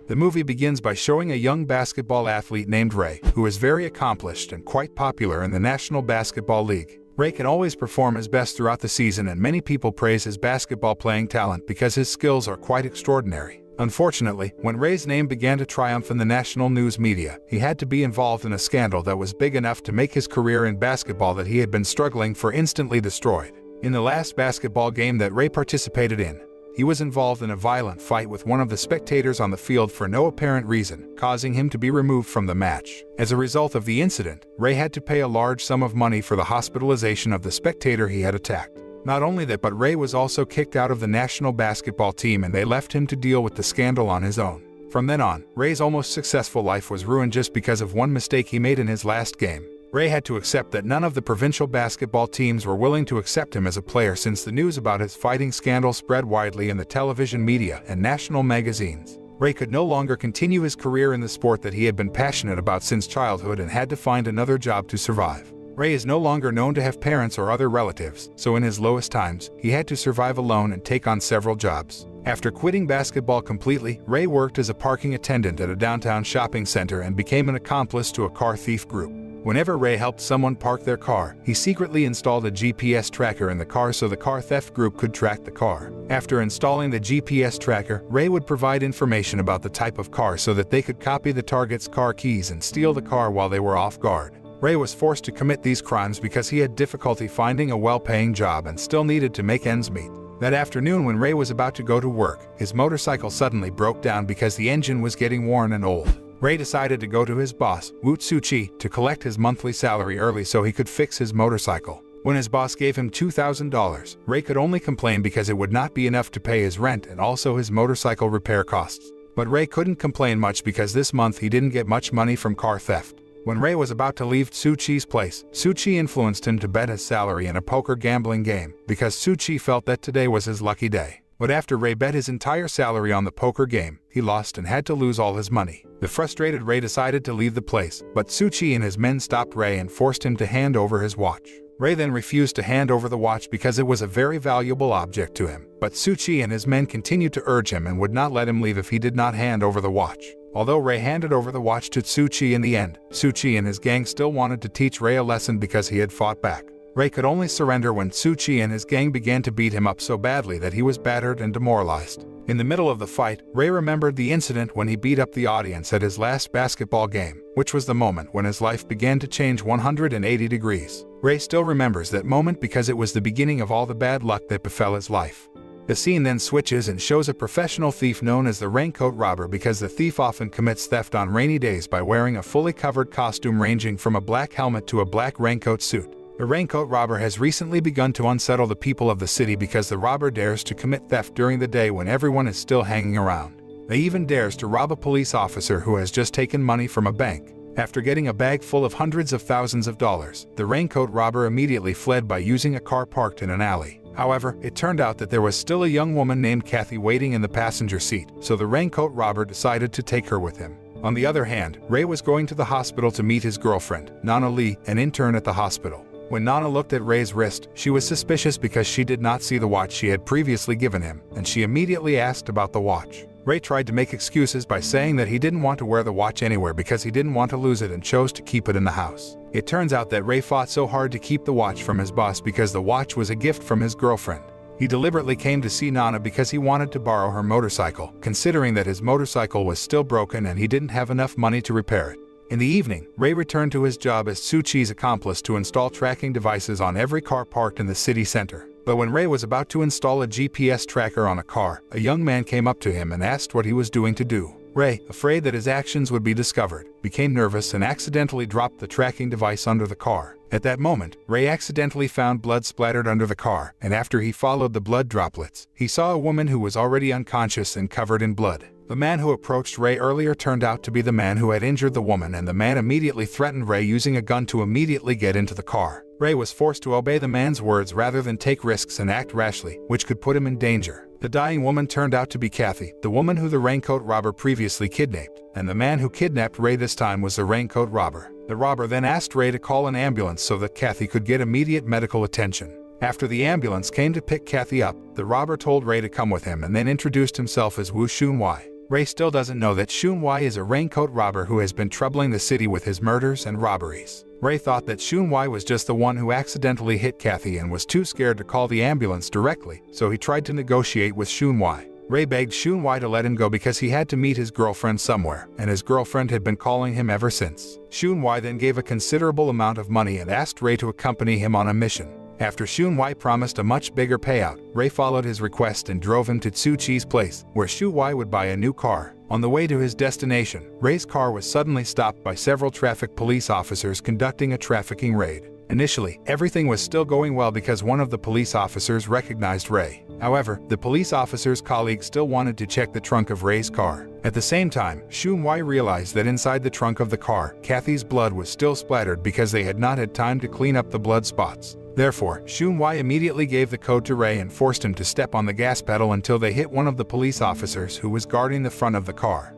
The movie begins by showing a young basketball athlete named Ray, who is very accomplished and quite popular in the National Basketball League. Ray can always perform his best throughout the season, and many people praise his basketball playing talent because his skills are quite extraordinary. Unfortunately, when Ray's name began to triumph in the national news media, he had to be involved in a scandal that was big enough to make his career in basketball that he had been struggling for instantly destroyed. In the last basketball game that Ray participated in, he was involved in a violent fight with one of the spectators on the field for no apparent reason, causing him to be removed from the match. As a result of the incident, Ray had to pay a large sum of money for the hospitalization of the spectator he had attacked. Not only that, but Ray was also kicked out of the national basketball team, and they left him to deal with the scandal on his own. From then on, Ray's almost successful life was ruined just because of one mistake he made in his last game. Ray had to accept that none of the provincial basketball teams were willing to accept him as a player since the news about his fighting scandal spread widely in the television media and national magazines. Ray could no longer continue his career in the sport that he had been passionate about since childhood and had to find another job to survive. Ray is no longer known to have parents or other relatives, so in his lowest times, he had to survive alone and take on several jobs. After quitting basketball completely, Ray worked as a parking attendant at a downtown shopping center and became an accomplice to a car thief group. Whenever Ray helped someone park their car, he secretly installed a GPS tracker in the car so the car theft group could track the car. After installing the GPS tracker, Ray would provide information about the type of car so that they could copy the target's car keys and steal the car while they were off guard. Ray was forced to commit these crimes because he had difficulty finding a well-paying job and still needed to make ends meet. That afternoon, when Ray was about to go to work, his motorcycle suddenly broke down because the engine was getting worn and old. Ray decided to go to his boss, Wu Tzu-chi, to collect his monthly salary early so he could fix his motorcycle. When his boss gave him $2,000, Ray could only complain because it would not be enough to pay his rent and also his motorcycle repair costs. But Ray couldn't complain much because this month he didn't get much money from car theft. When Ray was about to leave Tzu-chi's place, Tzu-chi influenced him to bet his salary in a poker gambling game because Tzu-chi felt that today was his lucky day. But after Ray bet his entire salary on the poker game, he lost and had to lose all his money. The frustrated Ray decided to leave the place, but Tzu-chi and his men stopped Ray and forced him to hand over his watch. Ray then refused to hand over the watch because it was a very valuable object to him, but Tzu-chi and his men continued to urge him and would not let him leave if he did not hand over the watch. Although Ray handed over the watch to Tzu-chi in the end, Tzu-chi and his gang still wanted to teach Ray a lesson because he had fought back. Ray could only surrender when Tzu-chi and his gang began to beat him up so badly that he was battered and demoralized. In the middle of the fight, Ray remembered the incident when he beat up the audience at his last basketball game, which was the moment when his life began to change 180 degrees. Ray still remembers that moment because it was the beginning of all the bad luck that befell his life. The scene then switches and shows a professional thief known as the raincoat robber because the thief often commits theft on rainy days by wearing a fully covered costume ranging from a black helmet to a black raincoat suit. The raincoat robber has recently begun to unsettle the people of the city because the robber dares to commit theft during the day when everyone is still hanging around. He even dares to rob a police officer who has just taken money from a bank. After getting a bag full of hundreds of thousands of dollars, the raincoat robber immediately fled by using a car parked in an alley. However, it turned out that there was still a young woman named Kathy waiting in the passenger seat, so the raincoat robber decided to take her with him. On the other hand, Ray was going to the hospital to meet his girlfriend, Nana Lee, an intern at the hospital. When Nana looked at Ray's wrist, she was suspicious because she did not see the watch she had previously given him, and she immediately asked about the watch. Ray tried to make excuses by saying that he didn't want to wear the watch anywhere because he didn't want to lose it and chose to keep it in the house. It turns out that Ray fought so hard to keep the watch from his boss because the watch was a gift from his girlfriend. He deliberately came to see Nana because he wanted to borrow her motorcycle, considering that his motorcycle was still broken and he didn't have enough money to repair it. In the evening, Ray returned to his job as Tzu-chi's accomplice to install tracking devices on every car parked in the city center. But when Ray was about to install a GPS tracker on a car, a young man came up to him and asked what he was doing to do. Ray, afraid that his actions would be discovered, became nervous and accidentally dropped the tracking device under the car. At that moment, Ray accidentally found blood splattered under the car, and after he followed the blood droplets, he saw a woman who was already unconscious and covered in blood. The man who approached Ray earlier turned out to be the man who had injured the woman, and the man immediately threatened Ray using a gun to immediately get into the car. Ray was forced to obey the man's words rather than take risks and act rashly, which could put him in danger. The dying woman turned out to be Kathy, the woman who the raincoat robber previously kidnapped, and the man who kidnapped Ray this time was the raincoat robber. The robber then asked Ray to call an ambulance so that Kathy could get immediate medical attention. After the ambulance came to pick Kathy up, the robber told Ray to come with him and then introduced himself as Wu Shunwei. Ray still doesn't know that Shun-wai is a raincoat robber who has been troubling the city with his murders and robberies. Ray thought that Shun-wai was just the one who accidentally hit Kathy and was too scared to call the ambulance directly, so he tried to negotiate with Shun-wai. Ray begged Shun-wai to let him go because he had to meet his girlfriend somewhere, and his girlfriend had been calling him ever since. Shun-wai then gave a considerable amount of money and asked Ray to accompany him on a mission. After Shun-wai promised a much bigger payout, Ray followed his request and drove him to Tsuchi's place, where Shun-wai would buy a new car. On the way to his destination, Ray's car was suddenly stopped by several traffic police officers conducting a trafficking raid. Initially, everything was still going well because one of the police officers recognized Ray. However, the police officer's colleague still wanted to check the trunk of Ray's car. At the same time, Shun-wai realized that inside the trunk of the car, Kathy's blood was still splattered because they had not had time to clean up the blood spots. Therefore, Shun-wai immediately gave the code to Ray and forced him to step on the gas pedal until they hit one of the police officers who was guarding the front of the car.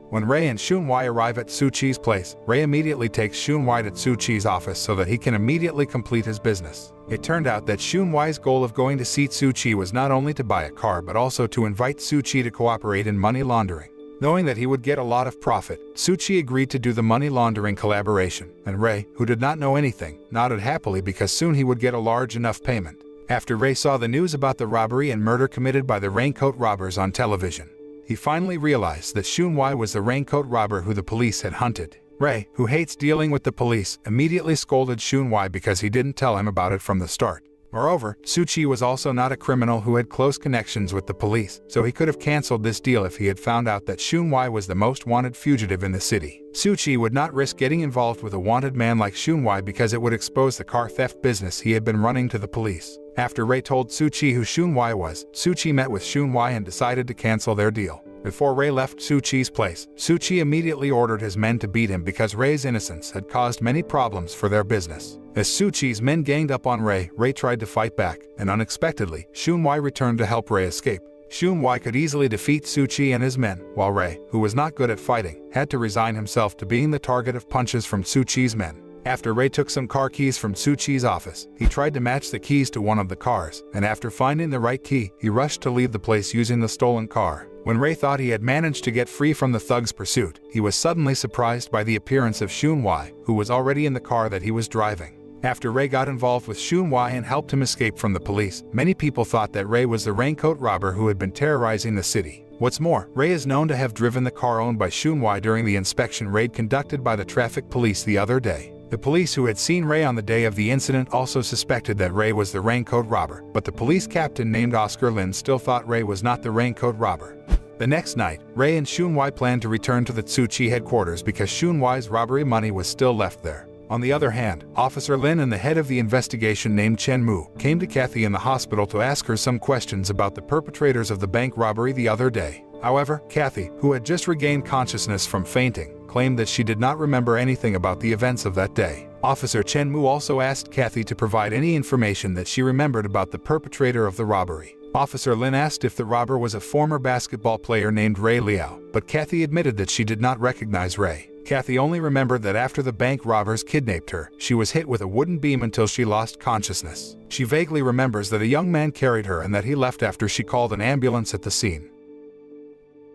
When Ray and Shun-wai arrive at Tsuchi's place, Ray immediately takes Shun-wai to Tsuchi's office so that he can immediately complete his business. It turned out that Shun-wai's goal of going to see Tsuchi was not only to buy a car but also to invite Tsuchi to cooperate in money laundering. Knowing that he would get a lot of profit, Tsuchi agreed to do the money laundering collaboration, and Ray, who did not know anything, nodded happily because soon he would get a large enough payment. After Ray saw the news about the robbery and murder committed by the raincoat robbers on television, he finally realized that Shun-wai was the raincoat robber who the police had hunted. Ray, who hates dealing with the police, immediately scolded Shun-wai because he didn't tell him about it from the start. Moreover, Tsuchi was also not a criminal who had close connections with the police, so he could have cancelled this deal if he had found out that Shun-wai was the most wanted fugitive in the city. Tsuchi would not risk getting involved with a wanted man like Shun-wai because it would expose the car theft business he had been running to the police. After Ray told Tsuchi who Shun-wai was, Tsuchi met with Shun-wai and decided to cancel their deal. Before Ray left Tsuchi's place, Tsuchi immediately ordered his men to beat him because Ray's innocence had caused many problems for their business. As Tsuchi's men ganged up on Ray, Ray tried to fight back, and unexpectedly, Shun-wai returned to help Ray escape. Shun-wai could easily defeat Tsuchi and his men, while Ray, who was not good at fighting, had to resign himself to being the target of punches from Tsuchi's men. After Ray took some car keys from Tsuchi's office, he tried to match the keys to one of the cars, and after finding the right key, he rushed to leave the place using the stolen car. When Ray thought he had managed to get free from the thugs' pursuit, he was suddenly surprised by the appearance of Shun-wai, who was already in the car that he was driving. After Ray got involved with Shun-wai and helped him escape from the police, many people thought that Ray was the raincoat robber who had been terrorizing the city. What's more, Ray is known to have driven the car owned by Shun-wai during the inspection raid conducted by the traffic police the other day. The police who had seen Ray on the day of the incident also suspected that Ray was the raincoat robber, but the police captain named Oscar Lin still thought Ray was not the raincoat robber. The next night, Ray and Shun-wai planned to return to the Tsuchi headquarters because Shun-wai's robbery money was still left there. On the other hand, Officer Lin and the head of the investigation named Chen Mu came to Kathy in the hospital to ask her some questions about the perpetrators of the bank robbery the other day. However, Kathy, who had just regained consciousness from fainting, claimed that she did not remember anything about the events of that day. Officer Chen Mu also asked Kathy to provide any information that she remembered about the perpetrator of the robbery. Officer Lin asked if the robber was a former basketball player named Ray Liao, but Kathy admitted that she did not recognize Ray. Kathy only remembered that after the bank robbers kidnapped her, she was hit with a wooden beam until she lost consciousness. She vaguely remembers that a young man carried her and that he left after she called an ambulance at the scene.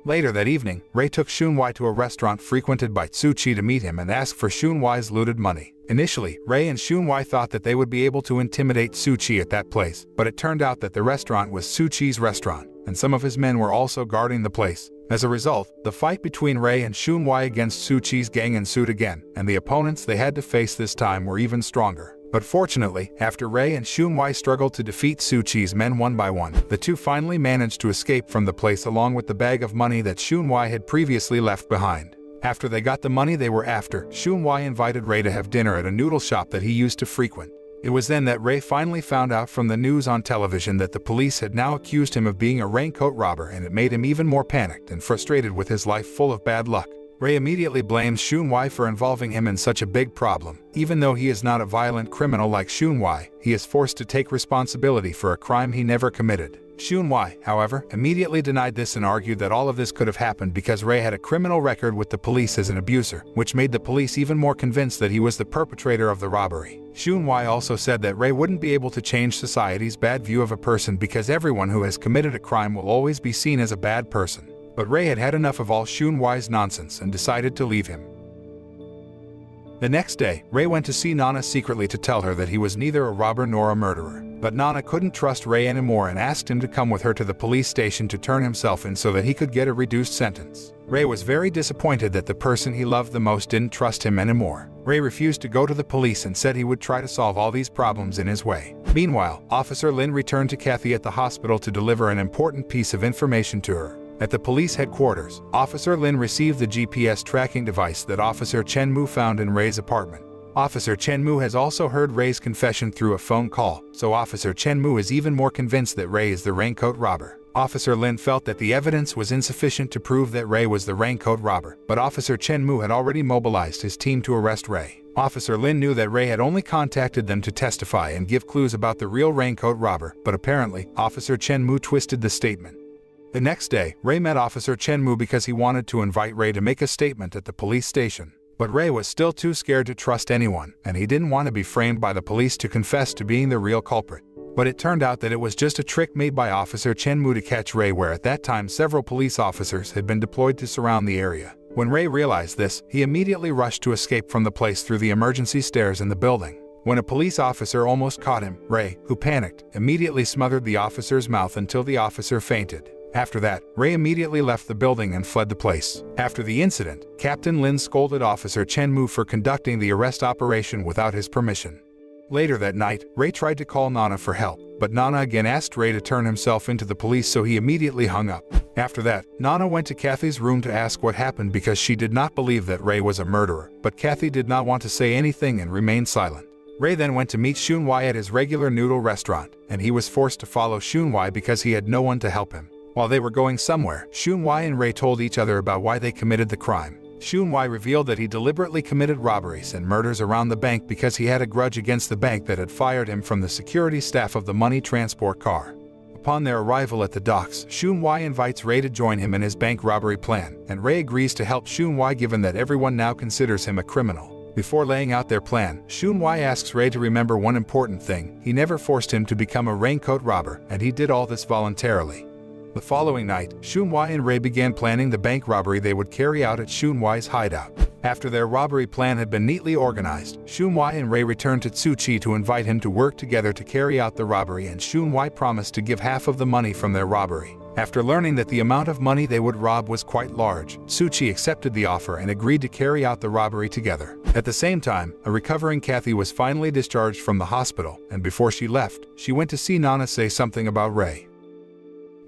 Later that evening, Ray took Shun-wai to a restaurant frequented by Tsuchi to meet him and ask for Shun-wai's looted money. Initially, Ray and Shun-wai thought that they would be able to intimidate Tsuchi at that place, but it turned out that the restaurant was Tsuchi's restaurant, and some of his men were also guarding the place. As a result, the fight between Ray and Shun-wai against Tsuchi's gang ensued again, and the opponents they had to face this time were even stronger. But fortunately, after Ray and Shun-wai struggled to defeat Tsuchi's men one by one, the two finally managed to escape from the place along with the bag of money that Shun-wai had previously left behind. After they got the money they were after, Shun-wai invited Ray to have dinner at a noodle shop that he used to frequent. It was then that Ray finally found out from the news on television that the police had now accused him of being a raincoat robber, and it made him even more panicked and frustrated with his life full of bad luck. Ray immediately blames Shun-wai for involving him in such a big problem. Even though he is not a violent criminal like Shun-wai, he is forced to take responsibility for a crime he never committed. Shun-wai, however, immediately denied this and argued that all of this could have happened because Ray had a criminal record with the police as an abuser, which made the police even more convinced that he was the perpetrator of the robbery. Shun-wai also said that Ray wouldn't be able to change society's bad view of a person because everyone who has committed a crime will always be seen as a bad person. But Ray had had enough of all Shunwai's nonsense and decided to leave him. The next day, Ray went to see Nana secretly to tell her that he was neither a robber nor a murderer. But Nana couldn't trust Ray anymore and asked him to come with her to the police station to turn himself in so that he could get a reduced sentence. Ray was very disappointed that the person he loved the most didn't trust him anymore. Ray refused to go to the police and said he would try to solve all these problems in his way. Meanwhile, Officer Lin returned to Kathy at the hospital to deliver an important piece of information to her. At the police headquarters, Officer Lin received the GPS tracking device that Officer Chen Mu found in Ray's apartment. Officer Chen Mu has also heard Ray's confession through a phone call, so Officer Chen Mu is even more convinced that Ray is the raincoat robber. Officer Lin felt that the evidence was insufficient to prove that Ray was the raincoat robber, but Officer Chen Mu had already mobilized his team to arrest Ray. Officer Lin knew that Ray had only contacted them to testify and give clues about the real raincoat robber, but apparently, Officer Chen Mu twisted the statement. The next day, Ray met Officer Chen Mu because he wanted to invite Ray to make a statement at the police station. But Ray was still too scared to trust anyone, and he didn't want to be framed by the police to confess to being the real culprit. But it turned out that it was just a trick made by Officer Chen Mu to catch Ray, where at that time several police officers had been deployed to surround the area. When Ray realized this, he immediately rushed to escape from the place through the emergency stairs in the building. When a police officer almost caught him, Ray, who panicked, immediately smothered the officer's mouth until the officer fainted. After that, Ray immediately left the building and fled the place. After the incident, Captain Lin scolded Officer Chen Mu for conducting the arrest operation without his permission. Later that night, Ray tried to call Nana for help, but Nana again asked Ray to turn himself into the police, so he immediately hung up. After that, Nana went to Kathy's room to ask what happened because she did not believe that Ray was a murderer, but Kathy did not want to say anything and remained silent. Ray then went to meet Shunwai at his regular noodle restaurant, and he was forced to follow Shunwai because he had no one to help him. While they were going somewhere, Shunwai and Ray told each other about why they committed the crime. Shunwai revealed that he deliberately committed robberies and murders around the bank because he had a grudge against the bank that had fired him from the security staff of the money transport car. Upon their arrival at the docks, Shunwai invites Ray to join him in his bank robbery plan, and Ray agrees to help Shunwai given that everyone now considers him a criminal. Before laying out their plan, Shunwai asks Ray to remember one important thing: he never forced him to become a raincoat robber, and he did all this voluntarily. The following night, Shunwai and Ray began planning the bank robbery they would carry out at Shunwai's hideout. After their robbery plan had been neatly organized, Shunwai and Ray returned to Tsuchi to invite him to work together to carry out the robbery, and Shunwai promised to give half of the money from their robbery. After learning that the amount of money they would rob was quite large, Tsuchi accepted the offer and agreed to carry out the robbery together. At the same time, a recovering Kathy was finally discharged from the hospital, and before she left, she went to see Nana say something about Ray.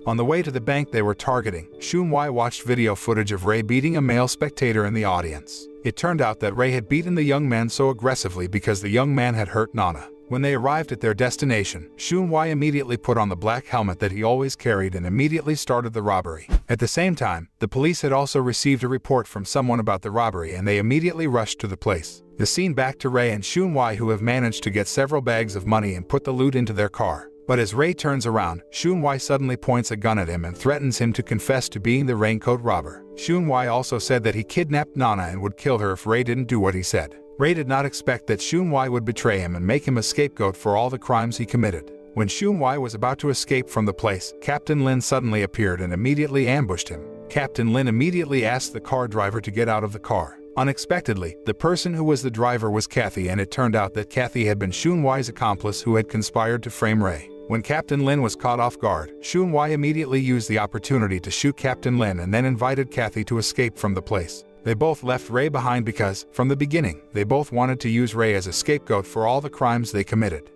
On the way to the bank they were targeting, Shunwai watched video footage of Ray beating a male spectator in the audience. It turned out that Ray had beaten the young man so aggressively because the young man had hurt Nana. When they arrived at their destination, Shunwai immediately put on the black helmet that he always carried and immediately started the robbery. At the same time, the police had also received a report from someone about the robbery, and they immediately rushed to the place. The scene back to Ray and Shunwai, who have managed to get several bags of money and put the loot into their car. But as Ray turns around, Shunwai suddenly points a gun at him and threatens him to confess to being the raincoat robber. Shunwai also said that he kidnapped Nana and would kill her if Ray didn't do what he said. Ray did not expect that Shunwai would betray him and make him a scapegoat for all the crimes he committed. When Shunwai was about to escape from the place, Captain Lin suddenly appeared and immediately ambushed him. Captain Lin immediately asked the car driver to get out of the car. Unexpectedly, the person who was the driver was Kathy, and it turned out that Kathy had been Shunwai's accomplice who had conspired to frame Ray. When Captain Lin was caught off guard, Shunwai immediately used the opportunity to shoot Captain Lin and then invited Kathy to escape from the place. They both left Ray behind because, from the beginning, they both wanted to use Ray as a scapegoat for all the crimes they committed.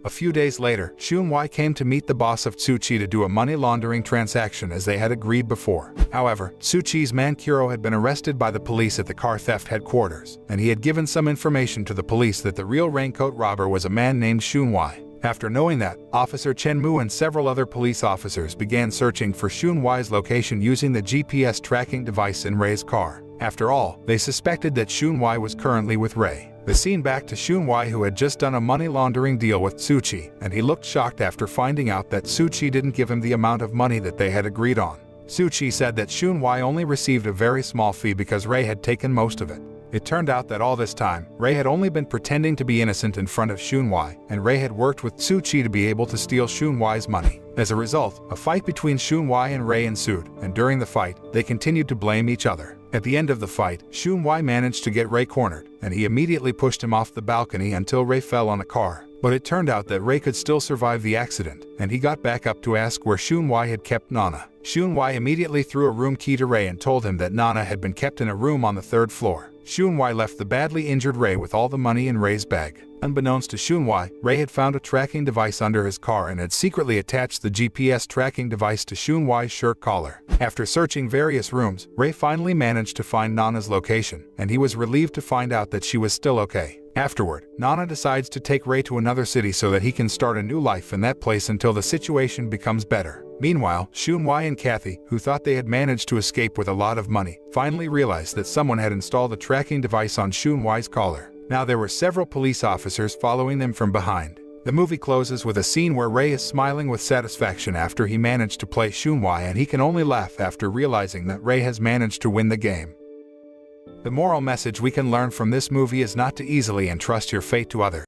A few days later, Shunwai came to meet the boss of Tsuchi to do a money laundering transaction as they had agreed before. However, Tsuchi's man Kuro had been arrested by the police at the car theft headquarters, and he had given some information to the police that the real raincoat robber was a man named Shunwai. After knowing that, Officer Chen Mu and several other police officers began searching for Shunwai's location using the GPS tracking device in Ray's car. After all, they suspected that Shunwai was currently with Ray. The scene back to Shunwai, who had just done a money laundering deal with Tsuchi, and he looked shocked after finding out that Tsuchi didn't give him the amount of money that they had agreed on. Tsuchi said that Shunwai only received a very small fee because Ray had taken most of it. It turned out that all this time, Ray had only been pretending to be innocent in front of Shunwei, and Ray had worked with Tsuchi to be able to steal Shunwei's money. As a result, a fight between Shunwei and Ray ensued, and during the fight, they continued to blame each other. At the end of the fight, Shunwei managed to get Ray cornered, and he immediately pushed him off the balcony until Ray fell on a car. But it turned out that Ray could still survive the accident, and he got back up to ask where Shunwei had kept Nana. Shunwei immediately threw a room key to Ray and told him that Nana had been kept in a room on the 3rd floor. Shunwei left the badly injured Ray with all the money in Ray's bag. Unbeknownst to Shunwei, Ray had found a tracking device under his car and had secretly attached the GPS tracking device to Shunwei's shirt collar. After searching various rooms, Ray finally managed to find Nana's location, and he was relieved to find out that she was still okay. Afterward, Nana decides to take Ray to another city so that he can start a new life in that place until the situation becomes better. Meanwhile, Shunwei and Kathy, who thought they had managed to escape with a lot of money, finally realized that someone had installed a tracking device on Shunwei's collar. Now there were several police officers following them from behind. The movie closes with a scene where Ray is smiling with satisfaction after he managed to play Shunwei, and he can only laugh after realizing that Ray has managed to win the game. The moral message we can learn from this movie is not to easily entrust your fate to others.